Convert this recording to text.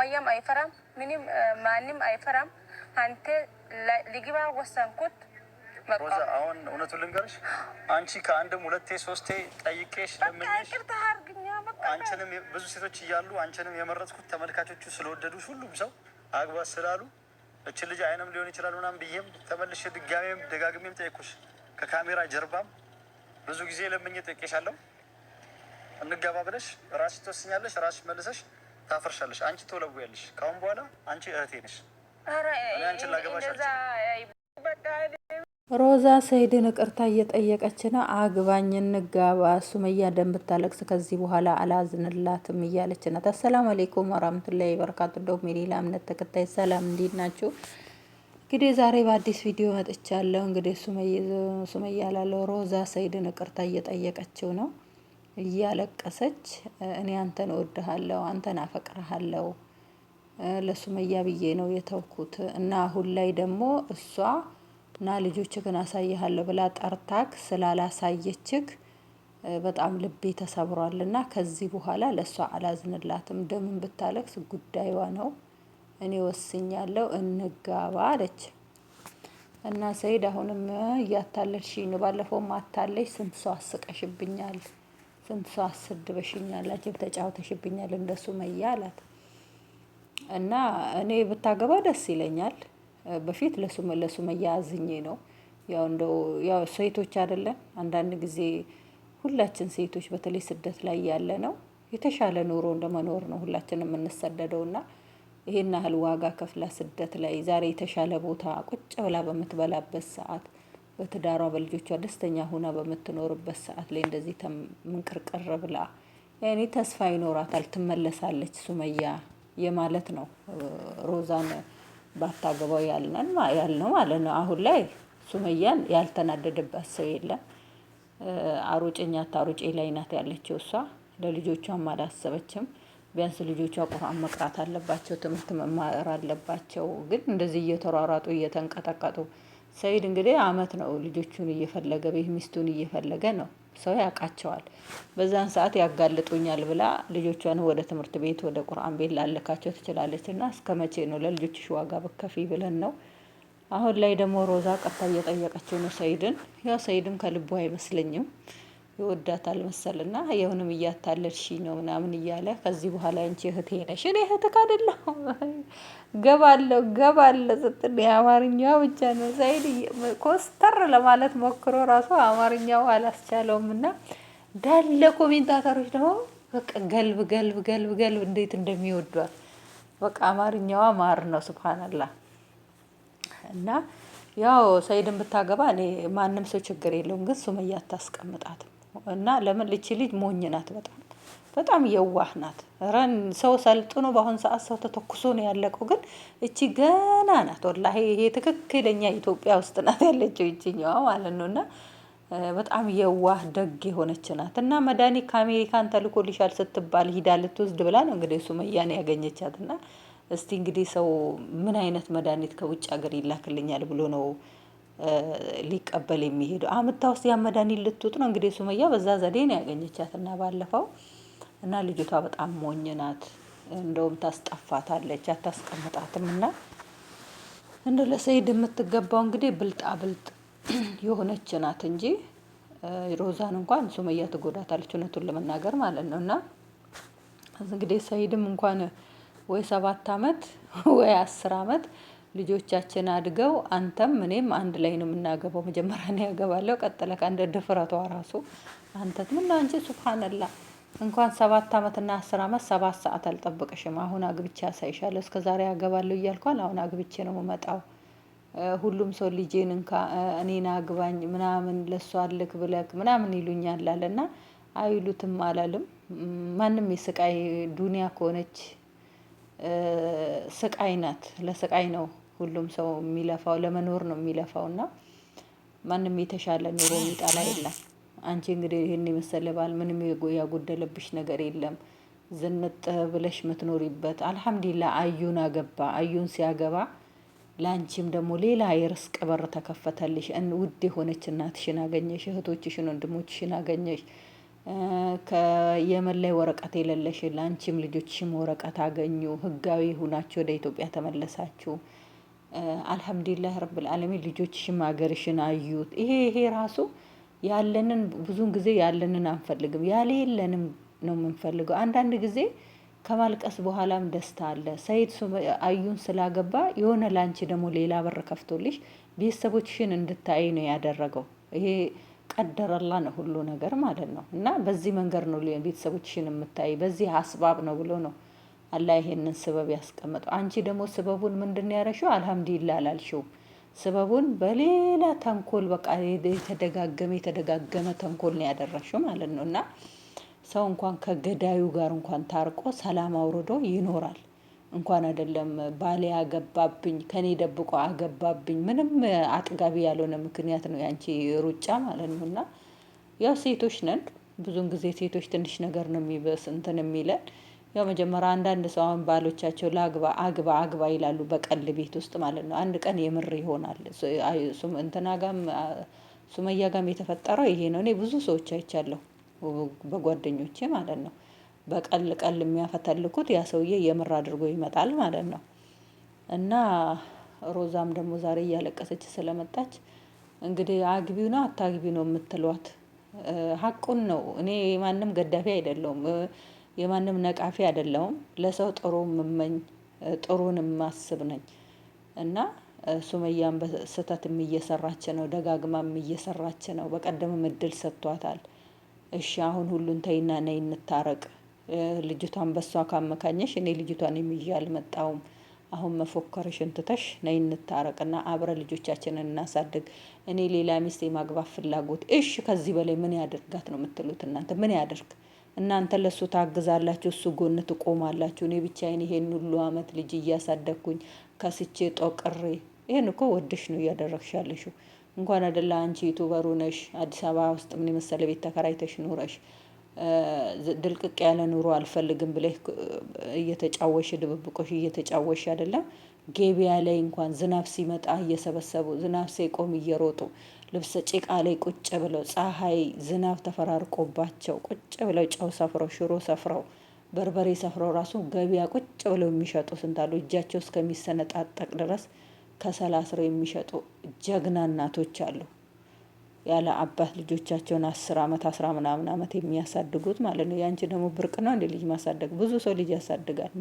ሱመያም አይፈራም ምንም ማንም አይፈራም። አንተ ሊግባ ወሰንኩት። ሮዛ አሁን እውነቱን ልንገርሽ፣ አንቺ ከአንድም ሁለቴ ሶስቴ ጠይቄሽ ለምኜሽ፣ አንቺንም ብዙ ሴቶች እያሉ አንቺንም የመረጥኩት ተመልካቾቹ ስለወደዱሽ ሁሉም ሰው አግባ ስላሉ እች ልጅ አይንም ሊሆን ይችላል ምናምን ብዬም ተመልሼ ድጋሜም ደጋግሜም ጠየኩሽ። ከካሜራ ጀርባም ብዙ ጊዜ ለምኜ ጠይቄሻለሁ። እንጋባ ብለሽ ራስሽ ትወስኛለሽ፣ ራስሽ መልሰሽ ታፈርሻለሽ። አንቺ ትወለውያለሽ። ካሁን በኋላ አንቺ እህቴ ነሽ። አንቺን ላገባሽ ሮዛ ሰይድን ይቅርታ እየጠየቀች ነው። አግባኝ እንጋባ፣ ሱመያ እንደምታለቅስ ከዚህ በኋላ አላዝንላትም እያለች ናት። አሰላሙ አለይኩም ወራህመቱላሂ ወበረካቱ። እንደውም የሌላ እምነት ተከታይ ሰላም፣ እንዴት ናችሁ? እንግዲህ ዛሬ በአዲስ ቪዲዮ መጥቻለሁ። እንግዲህ ሱመያ ላለው ሮዛ ሰይድን ይቅርታ እየጠየቀችው ነው፣ እያለቀሰች እኔ አንተን እወድሃለሁ፣ አንተን አፈቅርሃለሁ፣ ለሱመያ ብዬ ነው የተውኩት እና አሁን ላይ ደግሞ እሷ እና ልጆችህን አሳይሃለሁ ብላ ጠርታክ ስላላሳየችክ በጣም ልቤ ተሰብሯልና ከዚህ በኋላ ለእሷ አላዝንላትም። እንደምን ብታለቅስ ጉዳይዋ ነው። እኔ ወስኛለሁ፣ እንጋባ አለች እና ሰይድ አሁንም እያታለልሽኝ ነው። ባለፈውም አታለሽ፣ ስንት ሰው አስቀሽብኛል፣ ስንት ሰው አሰድበሽኛል፣ አጀብ ተጫውተሽብኛል እንደ ሱመያ አላት እና እኔ ብታገባ ደስ ይለኛል። በፊት ለሱመያ አዝኜ ነው። ያው ሴቶች አይደለን አንዳንድ ጊዜ ሁላችን ሴቶች በተለይ ስደት ላይ ያለ ነው የተሻለ ኑሮ እንደመኖር ነው ሁላችንም የምንሰደደውና ይሄን ያህል ዋጋ ከፍላ ስደት ላይ ዛሬ የተሻለ ቦታ ቁጭ ብላ በምትበላበት ሰዓት በትዳሯ በልጆቿ ደስተኛ ሆና በምትኖርበት ሰዓት ላይ እንደዚህ ምንቅርቅር ብላ ያኔ ተስፋ ይኖራታል፣ ትመለሳለች ሱመያ የማለት ነው። ሮዛን ባታገባው ያልነው ማለት ነው። አሁን ላይ ሱመያን ያልተናደደባት ሰው የለም። አሩጭኛ ታሩጭ ላይ ናት ያለችው እሷ። ለልጆቿም አላሰበችም። ቢያንስ ልጆቿ ቁርአን መቅራት አለባቸው፣ ትምህርት መማር አለባቸው። ግን እንደዚህ እየተሯሯጡ እየተንቀጠቀጡ ሰይድ እንግዲህ አመት ነው ልጆቹን እየፈለገ ቤት ሚስቱን እየፈለገ ነው። ሰው ያውቃቸዋል። በዛን ሰዓት ያጋልጡኛል ብላ ልጆቿን ወደ ትምህርት ቤት ወደ ቁርአን ቤት ላልካቸው ትችላለች። እና እስከ መቼ ነው ለልጆችሽ ዋጋ በከፊ ብለን ነው። አሁን ላይ ደግሞ ሮዛ ቀጥታ እየጠየቀችው ነው ሰይድን። ያው ሰይድም ከልቡ አይመስለኝም ይወዳታል መሰልና የሆነም እያታለልሽኝ ነው ምናምን እያለ ከዚህ በኋላ አንቺ እህቴ ነሽ፣ እኔ እህትህ አይደለሁ ገባለሁ ስትል የአማርኛው ብቻ ነው። ሰይድ ኮስተር ለማለት ሞክሮ ራሱ አማርኛው አላስቻለውም እና እንዳለ ኮሜንታተሮች ደግሞ በቃ ገልብ እንዴት እንደሚወዷት በቃ አማርኛዋ ማር ነው። ሱብሃንአላህ። እና ያው ሰይድን ብታገባ እኔ ማንም ሰው ችግር የለውም፣ ግን ሱመያ አታስቀምጣትም። እና ለምን ልጅ ሞኝ ናት፣ በጣም የዋህ ናት። ረን ሰው ሰልጥኖ በአሁን ሰዓት ሰው ተተኩሶ ነው ያለቀው፣ ግን እቺ ገና ናት። ወላሂ ይሄ ትክክለኛ ኢትዮጵያ ውስጥ ናት ያለችው እቺኛዋ ማለት ነውና በጣም የዋህ ደግ የሆነች ናት። እና መድኃኒት ከአሜሪካን ተልኮልሻል ስትባል ሂዳ ልትወስድ ብላ ነው እንግዲህ ሱመያን ያገኘቻትና እስቲ እንግዲህ ሰው ምን አይነት መድኃኒት ከውጭ ሀገር ይላክልኛል ብሎ ነው ሊቀበል የሚሄደው? አመታ ውስጥ ያ መድኃኒት ልትውጥ ነው እንግዲህ ሱመያ በዛ ዘዴ ነው ያገኘቻትና ባለፈው እና ልጅቷ በጣም ሞኝ ናት። እንደውም ታስጠፋታለች፣ አታስቀምጣትም። እና እንደ ለሰይድ የምትገባው እንግዲህ ብልጥ የሆነች ናት እንጂ ሮዛን እንኳን ሱመያ ትጎዳታለች፣ እውነቱን ለመናገር ማለት ነው። እና እንግዲህ ሰይድም እንኳን ወይ 7 አመት ወይ 10 አመት ልጆቻችን አድገው አንተም እኔም አንድ ላይ ነው የምናገባው፣ መጀመሪያ ነው ያገባለው ቀጥለ ከአንድ ድፍረቷ ራሱ አንተት ምን አንቺ ሱብሃንአላህ እንኳን 7 አመት እና 10 አመት 7 ሰዓት አልጠብቅሽም። አሁን አግብቻ ሳይሻለ እስከዛሬ ያገባለሁ እያልኳል፣ አሁን አግብቼ ነው የምመጣው። ሁሉም ሰው ልጄን እንካ እኔን አግባኝ ምናምን ለሷ አልክ ብለክ ምናምን ይሉኛል አለና አይሉትም አላለም። ማንም የስቃይ ዱንያ ከሆነች ስቃይ ናት። ለስቃይ ነው ሁሉም ሰው የሚለፋው፣ ለመኖር ነው የሚለፋውና ማንም የተሻለ ኑሮ የሚጠላ የለም። አንቺ እንግዲህ ይሄን የመሰለ ባል ምንም ያጎደለብሽ ነገር የለም። ዝንጥ ብለሽ ምትኖሪበት አልሐምዱሊላህ። አዩን አገባ። አዩን ሲያገባ ላንቺም ደግሞ ሌላ የርስቅ በር ተከፈተልሽ። ውድ የሆነች እናትሽን አገኘሽ፣ እህቶችሽን ወንድሞችሽን አገኘሽ። ከየመን ላይ ወረቀት የሌለሽ ለአንቺም ልጆችሽም ወረቀት አገኙ፣ ህጋዊ ሁናችሁ ወደ ኢትዮጵያ ተመለሳችሁ። አልሐምዱሊላህ ረብል ዓለሚን ልጆችሽም ሀገርሽን አዩት። ይሄ ራሱ ያለንን ብዙን ጊዜ ያለንን አንፈልግም፣ ያለ የለንም ነው የምንፈልገው። አንዳንድ ጊዜ ከማልቀስ በኋላም ደስታ አለ። ሰይድ አዩን ስላገባ የሆነ ላንቺ ደግሞ ሌላ በር ከፍቶልሽ ቤተሰቦችሽን እንድታይ ነው ያደረገው። ይሄ ቀደረላ ነው ሁሉ ነገር ማለት ነው። እና በዚህ መንገድ ነው ቤተሰቦችሽን የምታይ፣ በዚህ አስባብ ነው ብሎ ነው አላህ ይሄንን ስበብ ያስቀመጠው። አንቺ ደግሞ ስበቡን ምንድነው ያረሽው? አልሐምዱሊላህ አላልሽውም። ስበቡን በሌላ ተንኮል በቃ የተደጋገመ ተንኮል ነው ያደረሽው ማለት ነው። እና ሰው እንኳን ከገዳዩ ጋር እንኳን ታርቆ ሰላም አውርዶ ይኖራል። እንኳን አይደለም ባሌ አገባብኝ ከኔ ደብቆ አገባብኝ፣ ምንም አጥጋቢ ያልሆነ ምክንያት ነው ያንቺ ሩጫ ማለት ነው። እና ያው ሴቶች ነን፣ ብዙን ጊዜ ሴቶች ትንሽ ነገር ነው የሚበስ እንትን የሚለን። ያው መጀመሪያ አንዳንድ ሰው አሁን ባሎቻቸው ለአግባ አግባ ይላሉ በቀል ቤት ውስጥ ማለት ነው። አንድ ቀን የምር ይሆናል። እንትና ጋም ሱመያ ጋም የተፈጠረው ይሄ ነው። እኔ ብዙ ሰዎች አይቻለሁ በጓደኞቼ ማለት ነው። በቀል የሚያፈተልኩት ያ ሰውዬ የምር አድርጎ ይመጣል ማለት ነው። እና ሮዛም ደግሞ ዛሬ እያለቀሰች ስለመጣች እንግዲህ አግቢው ነው አታግቢው ነው የምትሏት። ሀቁን ነው። እኔ የማንም ገዳፊ አይደለሁም፣ የማንም ነቃፊ አይደለሁም። ለሰው ጥሩ የምመኝ ጥሩን የማስብ ነኝ። እና ሱመያም በስህተትም እየሰራች ነው፣ ደጋግማም እየሰራች ነው። በቀደምም እድል ሰጥቷታል። እሺ አሁን ሁሉን ተይና ነይ እንታረቅ፣ ልጅቷን በሷ ካመካኘሽ እኔ ልጅቷን ይዤ አልመጣሁም። አሁን መፎከርሽን ትተሽ ነይ እንታረቅና አብረ ልጆቻችንን እናሳድግ። እኔ ሌላ ሚስት የማግባት ፍላጎት እሺ፣ ከዚህ በላይ ምን ያደርጋት ነው የምትሉት እናንተ? ምን ያደርግ? እናንተ ለሱ ታግዛላችሁ፣ እሱ ጎን ትቆማላችሁ። እኔ ብቻዬን ይሄን ሁሉ አመት ልጅ እያሳደግኩኝ ከስቼ ጦቅሬ፣ ይሄን እኮ ወድሽ ነው እያደረግሽ ያለሽው። እንኳን አይደለ አንቺ ዩቱበሩ ነሽ፣ አዲስ አበባ ውስጥ ምን የመሰለ ቤት ተከራይተሽ ኑረሽ ድልቅቅ ያለ ኑሮ አልፈልግም ብለሽ እየተጫወሽ ድብብቆሽ እየተጫወሽ አይደለም። ገበያ ላይ እንኳን ዝናብ ሲመጣ እየሰበሰቡ ዝናብ ሳይቆም እየሮጡ ልብስ ጭቃ ላይ ቁጭ ብለው ፀሐይ ዝናብ ተፈራርቆባቸው ቁጭ ብለው ጨው ሰፍረው ሽሮ ሰፍረው በርበሬ ሰፍረው ራሱ ገበያ ቁጭ ብለው የሚሸጡ ስንት አሉ። እጃቸው እስከሚሰነጣጠቅ ድረስ ከሰል አስረው የሚሸጡ ጀግና እናቶች አሉ። ያለ አባት ልጆቻቸውን 10 አመት 10 ምናምን አመት የሚያሳድጉት ማለት ነው። ያንቺ ደግሞ ብርቅ ነው እንደ ልጅ ማሳደግ? ብዙ ሰው ልጅ ያሳድጋል።